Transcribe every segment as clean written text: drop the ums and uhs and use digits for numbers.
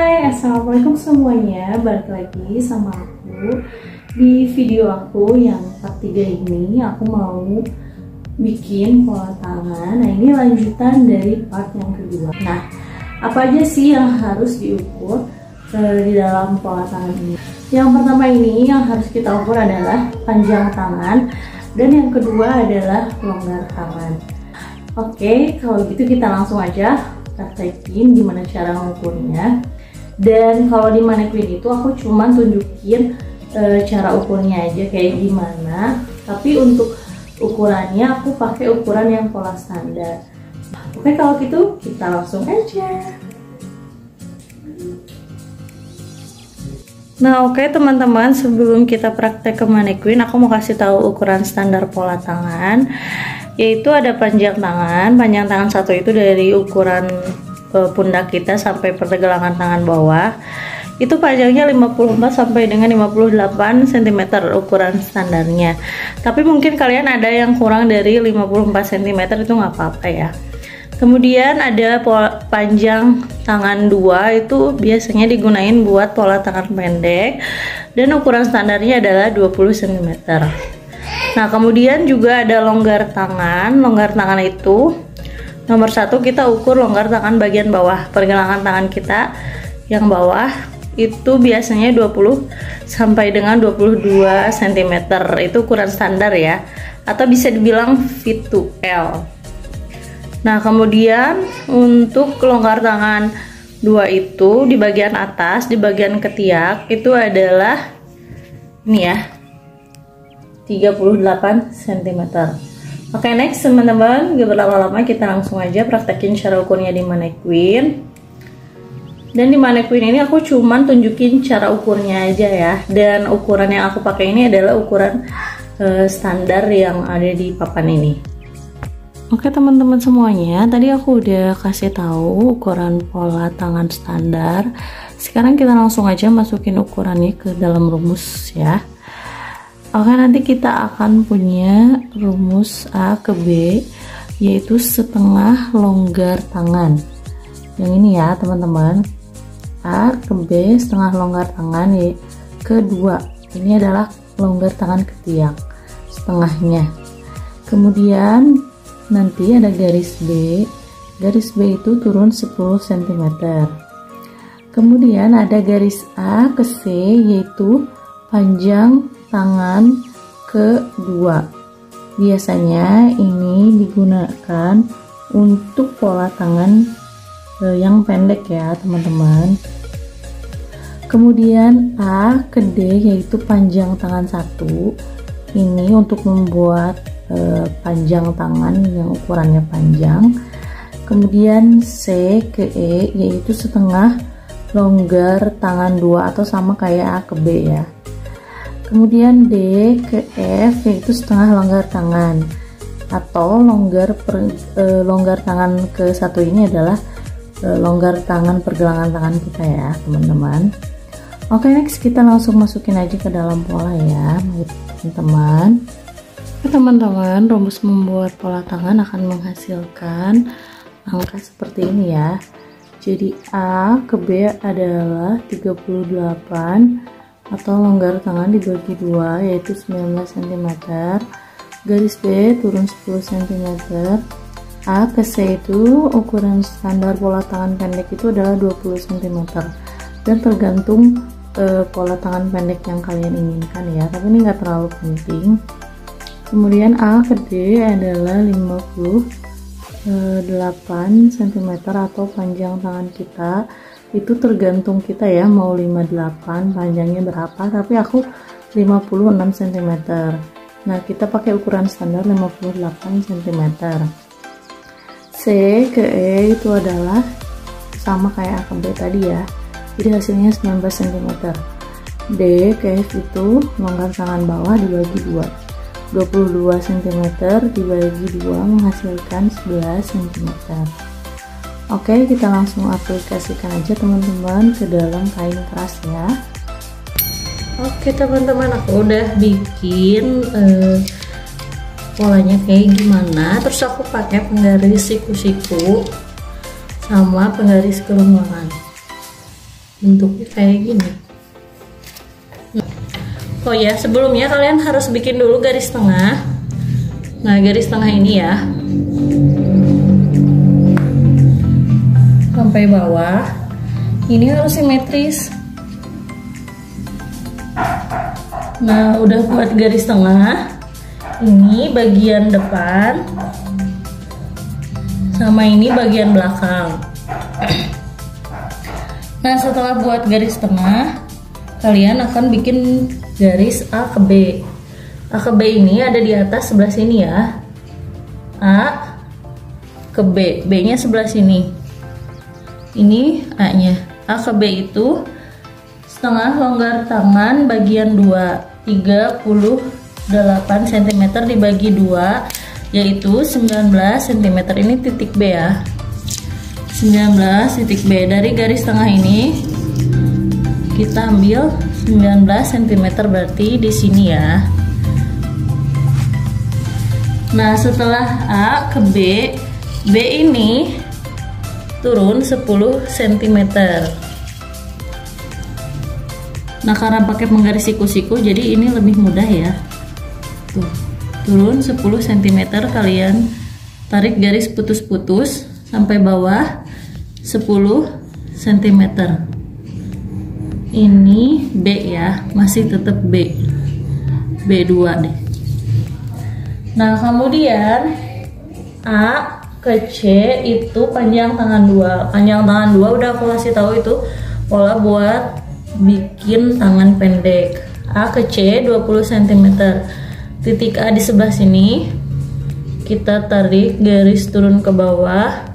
Hai, assalamualaikum semuanya. Balik lagi sama aku. Di video aku yang part 3 ini aku mau bikin pola tangan. Nah, ini lanjutan dari part yang kedua. Nah, apa aja sih yang harus diukur di dalam pola tangan ini? Yang pertama ini yang harus kita ukur adalah panjang tangan, dan yang kedua adalah longgar tangan. Oke, kalau gitu kita langsung aja praktekin gimana cara mengukurnya. Dan kalau di mannequin itu aku cuman tunjukin cara ukurnya aja kayak gimana, tapi untuk ukurannya aku pakai ukuran yang pola standar. Oke, kalau gitu kita langsung aja. Nah, oke teman-teman, sebelum kita praktek ke mannequin, aku mau kasih tahu ukuran standar pola tangan, yaitu ada panjang tangan. Panjang tangan satu itu dari ukuran pundak kita sampai pergelangan tangan bawah, itu panjangnya 54 sampai dengan 58 cm ukuran standarnya. Tapi mungkin kalian ada yang kurang dari 54 cm, itu nggak apa-apa ya. Kemudian ada panjang tangan 2, itu biasanya digunain buat pola tangan pendek, dan ukuran standarnya adalah 20 cm. Nah, kemudian juga ada longgar tangan. Longgar tangan itu nomor 1, kita ukur longgar tangan bagian bawah, pergelangan tangan kita yang bawah itu biasanya 20 sampai dengan 22 cm, itu ukuran standar ya, atau bisa dibilang fit to L. Nah, kemudian untuk longgar tangan 2 itu di bagian atas, di bagian ketiak itu adalah ini ya, 38 cm. Oke, next teman-teman, gak berlama-lama kita langsung aja praktekin cara ukurnya di mannequin. Dan di mannequin ini aku cuman tunjukin cara ukurnya aja ya. Dan ukuran yang aku pakai ini adalah ukuran standar yang ada di papan ini. Oke teman-teman semuanya, tadi aku udah kasih tahu ukuran pola tangan standar. Sekarang kita langsung aja masukin ukurannya ke dalam rumus ya. Oke, nanti kita akan punya rumus A ke B, yaitu setengah longgar tangan. Yang ini ya teman-teman, A ke B setengah longgar tangan ya, kedua ini adalah longgar tangan ketiak setengahnya. Kemudian nanti ada garis B itu turun 10 cm. Kemudian ada garis A ke C, yaitu panjang tangan kedua. Biasanya ini digunakan untuk pola tangan yang pendek ya teman-teman. Kemudian A ke D, yaitu panjang tangan 1, ini untuk membuat panjang tangan yang ukurannya panjang. Kemudian C ke E, yaitu setengah longgar tangan 2 atau sama kayak A ke B ya. Kemudian D ke F, yaitu setengah longgar tangan, atau longgar tangan ke 1 ini adalah longgar tangan pergelangan tangan kita ya teman-teman. Oke, next kita langsung masukin aja ke dalam pola ya teman-teman. Teman-teman, rumus membuat pola tangan akan menghasilkan angka seperti ini ya. Jadi A ke B adalah 38, atau longgar tangan dibagi 2, yaitu 19 cm. Garis B turun 10 cm. A ke C itu ukuran standar pola tangan pendek itu adalah 20 cm, dan tergantung pola tangan pendek yang kalian inginkan ya, tapi ini nggak terlalu penting. Kemudian A ke D adalah 58 cm atau panjang tangan kita. Itu tergantung kita ya, mau 58 panjangnya berapa, tapi aku 56 cm. Nah, kita pakai ukuran standar 58 cm. C ke E itu adalah sama kayak A ke B tadi ya, jadi hasilnya 19 cm. D ke F itu longgar tangan bawah dibagi 2, 22 cm dibagi 2 menghasilkan 11 cm. Oke, kita langsung aplikasikan aja teman-teman ke dalam kain keras ya. Oke teman-teman, aku udah bikin polanya kayak gimana. Terus aku pakai penggaris siku-siku sama penggaris kelengkungan. bentuknya kayak gini. Oh ya, sebelumnya kalian harus bikin dulu garis tengah. Nah, garis tengah ini ya sampai bawah ini harus simetris. Nah, udah buat garis tengah, ini bagian depan sama ini bagian belakang. Nah, setelah buat garis tengah, kalian akan bikin garis A ke B. A ke B ini ada di atas sebelah sini ya. A ke B, B-nya sebelah sini. Ini A-nya. A ke B itu setengah longgar tangan bagian 2, 38 cm dibagi 2, yaitu 19 cm. Ini titik B ya. 19 titik B. Dari garis tengah ini kita ambil 19 cm, berarti di sini ya. Nah, setelah A ke B, B ini turun 10 cm. Nah, karena pakai penggaris siku-siku jadi ini lebih mudah ya. Tuh, turun 10 cm, kalian tarik garis putus-putus sampai bawah 10 cm. Ini B ya, masih tetap B, B2 deh. Nah, kemudian A ke C itu panjang tangan 2. Panjang tangan 2 udah aku kasih tahu, itu pola buat bikin tangan pendek. A ke C 20 cm. Titik A di sebelah sini kita tarik garis turun ke bawah,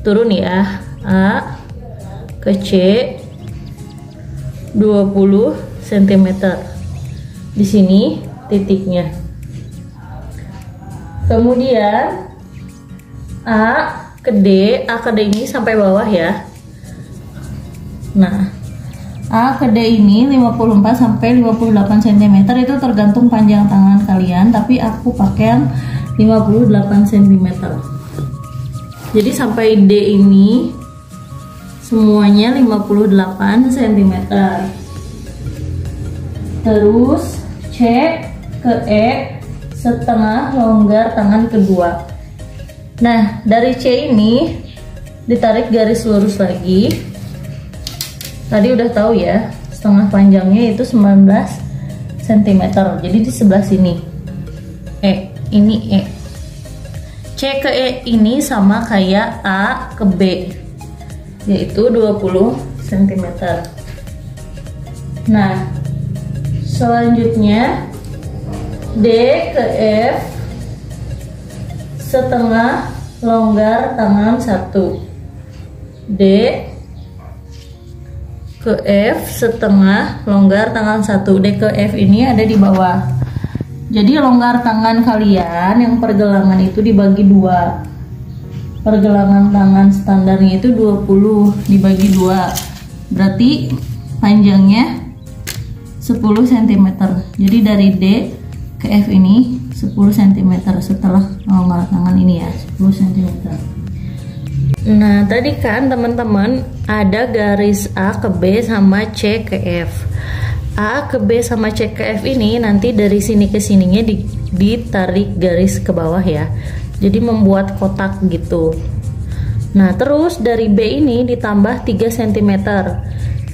turun ya. A ke C 20 cm. Di sini titiknya. Kemudian A ke D, A ke D ini sampai bawah ya. Nah, A ke D ini 54 sampai 58 cm, itu tergantung panjang tangan kalian, tapi aku pakai yang 58 cm. Jadi sampai D ini semuanya 58 cm. Terus C ke E setengah longgar tangan kedua. Nah, dari C ini ditarik garis lurus lagi. Tadi udah tahu ya, setengah panjangnya itu 19 cm. Jadi di sebelah sini. Ini E. C ke E ini sama kayak A ke B, yaitu 20 cm. Nah, selanjutnya D ke F setengah longgar tangan 1. D ke F setengah longgar tangan 1. D ke F ini ada di bawah. Jadi longgar tangan kalian yang pergelangan itu dibagi 2. Pergelangan tangan standarnya itu 20 dibagi 2. Berarti panjangnya 10 cm. Jadi dari D ke F ini 10 cm setelah longgar tangan ini ya, 10 cm. Nah, tadi kan teman-teman ada garis A ke B sama C ke F. A ke B sama C ke F ini nanti dari sini ke sininya ditarik garis ke bawah ya. Jadi membuat kotak gitu. Nah, terus dari B ini ditambah 3 cm.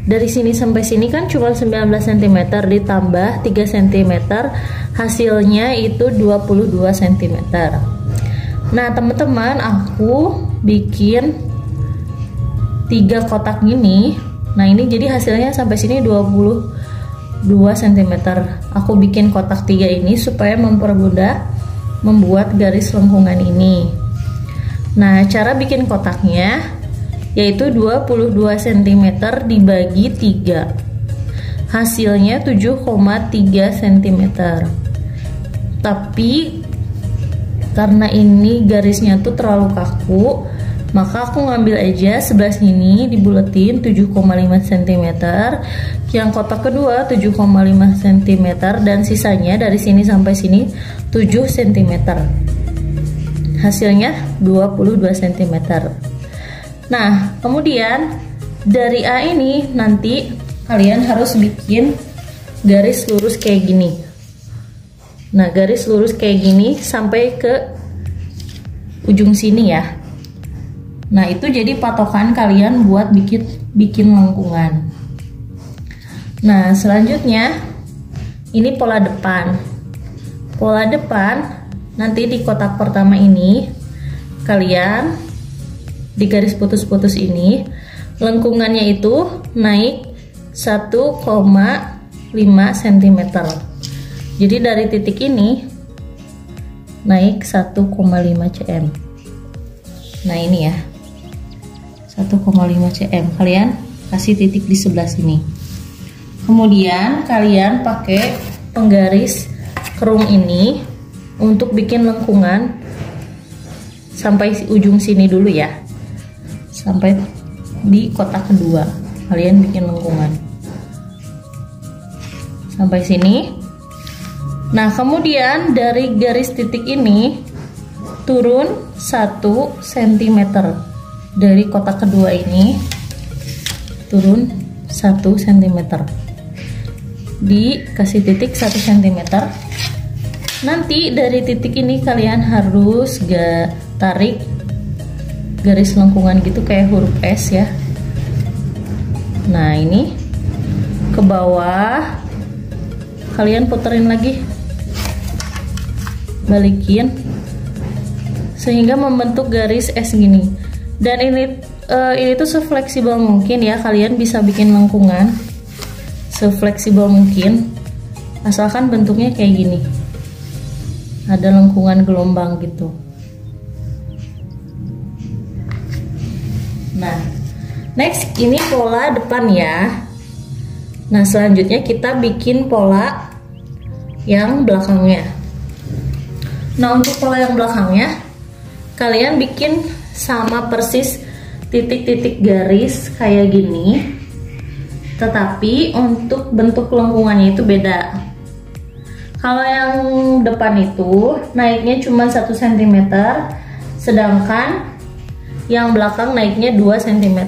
Dari sini sampai sini kan cuma 19 cm, ditambah 3 cm, hasilnya itu 22 cm. Nah, teman-teman, aku bikin 3 kotak gini. Nah, ini jadi hasilnya sampai sini 22 cm. Aku bikin kotak 3 ini supaya mempermudah membuat garis lengkungan ini. Nah, cara bikin kotaknya yaitu 22 cm dibagi 3, hasilnya 7,3 cm. Tapi karena ini garisnya tuh terlalu kaku, maka aku ngambil aja sebelah sini dibuletin 7,5 cm, yang kotak kedua 7,5 cm, dan sisanya dari sini sampai sini 7 cm. Hasilnya 22 cm. Nah, kemudian dari A ini nanti kalian harus bikin garis lurus kayak gini. Nah, garis lurus kayak gini sampai ke ujung sini ya. Nah, itu jadi patokan kalian buat bikin lengkungan. Nah, selanjutnya ini pola depan. Pola depan nanti di kotak pertama ini kalian di garis putus-putus ini lengkungannya itu naik 1,5 cm. Jadi dari titik ini naik 1,5 cm. Nah, ini ya. 1,5 cm. Kalian kasih titik di sebelah sini. Kemudian kalian pakai penggaris kerung ini untuk bikin lengkungan sampai ujung sini dulu ya. Sampai di kotak kedua kalian bikin lengkungan sampai sini. Nah, kemudian dari garis titik ini turun 1 cm. Dari kotak kedua ini turun 1 cm, dikasih titik 1 cm. Nanti dari titik ini kalian harus tarik garis lengkungan gitu kayak huruf S ya. Nah, ini ke bawah kalian puterin lagi, balikin sehingga membentuk garis S gini. Dan ini tuh sefleksibel mungkin ya, kalian bisa bikin lengkungan sefleksibel mungkin asalkan bentuknya kayak gini, ada lengkungan gelombang gitu. Nah, next ini pola depan ya. Nah, selanjutnya kita bikin pola yang belakangnya. Nah, untuk pola yang belakangnya kalian bikin sama persis titik-titik garis kayak gini, tetapi untuk bentuk lengkungannya itu beda. Kalau yang depan itu naiknya cuma 1 cm, sedangkan yang belakang naiknya 2 cm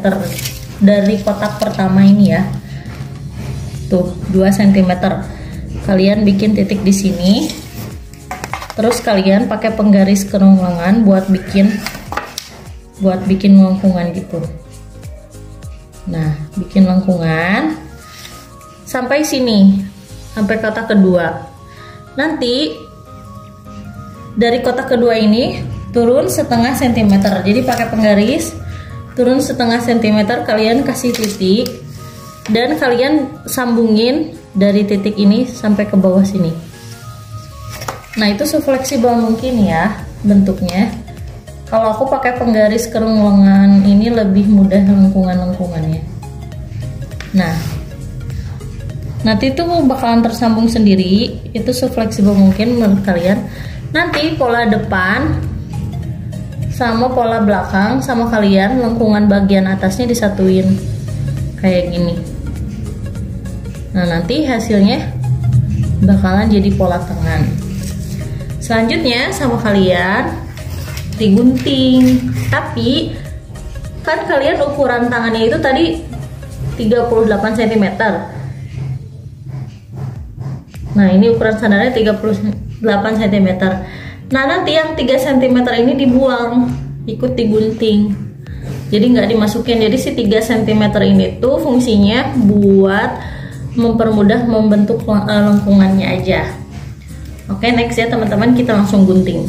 dari kotak pertama ini ya. Tuh, 2 cm. Kalian bikin titik di sini. Terus kalian pakai penggaris kerung lengan buat bikin lengkungan gitu. Nah, bikin lengkungan sampai sini, sampai kotak kedua. Nanti dari kotak kedua ini turun 0,5 cm. Jadi pakai penggaris turun 0,5 cm, kalian kasih titik dan kalian sambungin dari titik ini sampai ke bawah sini. Nah, itu sefleksibel mungkin ya bentuknya. Kalau aku pakai penggaris kerung lengan ini lebih mudah lengkungannya. Nah, nanti itu bakalan tersambung sendiri, itu sefleksibel mungkin menurut kalian. Nanti pola depan sama pola belakang sama kalian lengkungan bagian atasnya disatuin kayak gini. Nah, nanti hasilnya bakalan jadi pola tangan. Selanjutnya sama kalian digunting, tapi kan kalian ukuran tangannya itu tadi 38 cm. Nah, ini ukuran sandarnya 38 cm. Nah, nanti yang 3 cm ini dibuang, ikut digunting. Jadi nggak dimasukin. Jadi si 3 cm ini tuh fungsinya buat mempermudah membentuk lengkungannya aja. Oke, next ya teman-teman, kita langsung gunting.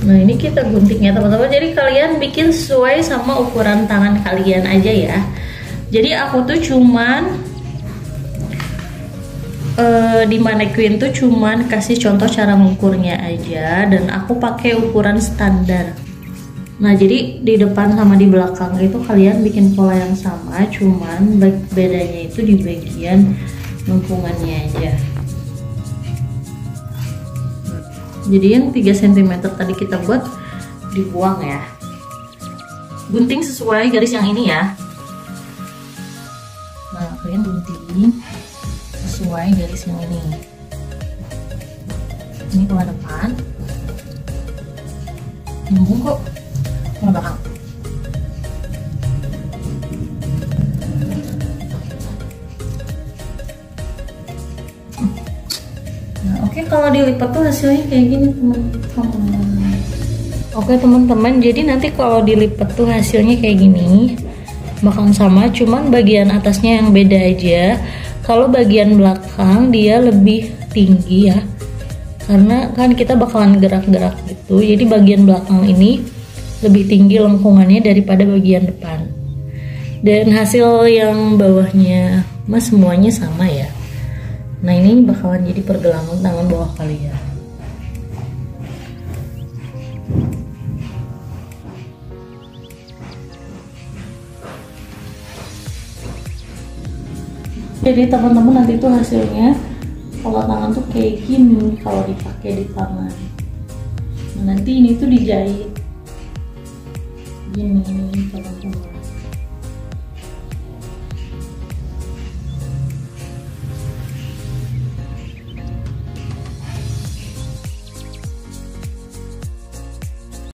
Nah, ini kita gunting ya teman-teman. Jadi kalian bikin sesuai sama ukuran tangan kalian aja ya. Jadi aku tuh cuman di mannequin tuh cuman kasih contoh cara mengukurnya aja, dan aku pakai ukuran standar. Nah, jadi di depan sama di belakang itu kalian bikin pola yang sama, cuman bedanya itu di bagian lengkungannya aja. Jadi yang 3 cm tadi kita buat dibuang ya. Gunting sesuai garis yang ini ya. Nah, kalian gunting sesuai garis yang ini. Ini sini ke depan, nyambung kok ke belakang. Nah, oke, kalau dilipat tuh hasilnya kayak gini teman-teman. Oke teman-teman, jadi nanti kalau dilipat tuh hasilnya kayak gini, bakalan sama, cuman bagian atasnya yang beda aja. Kalau bagian belakang dia lebih tinggi ya, karena kan kita bakalan gerak-gerak gitu, jadi bagian belakang ini lebih tinggi lengkungannya daripada bagian depan. Dan hasil yang bawahnya mas semuanya sama ya. Nah ini bakalan jadi pergelangan tangan bawah kalian. Jadi teman-teman nanti tuh hasilnya kalau tangan tuh kayak gini kalau dipakai di tangan. Nah, nanti ini tuh dijahit gini teman-teman.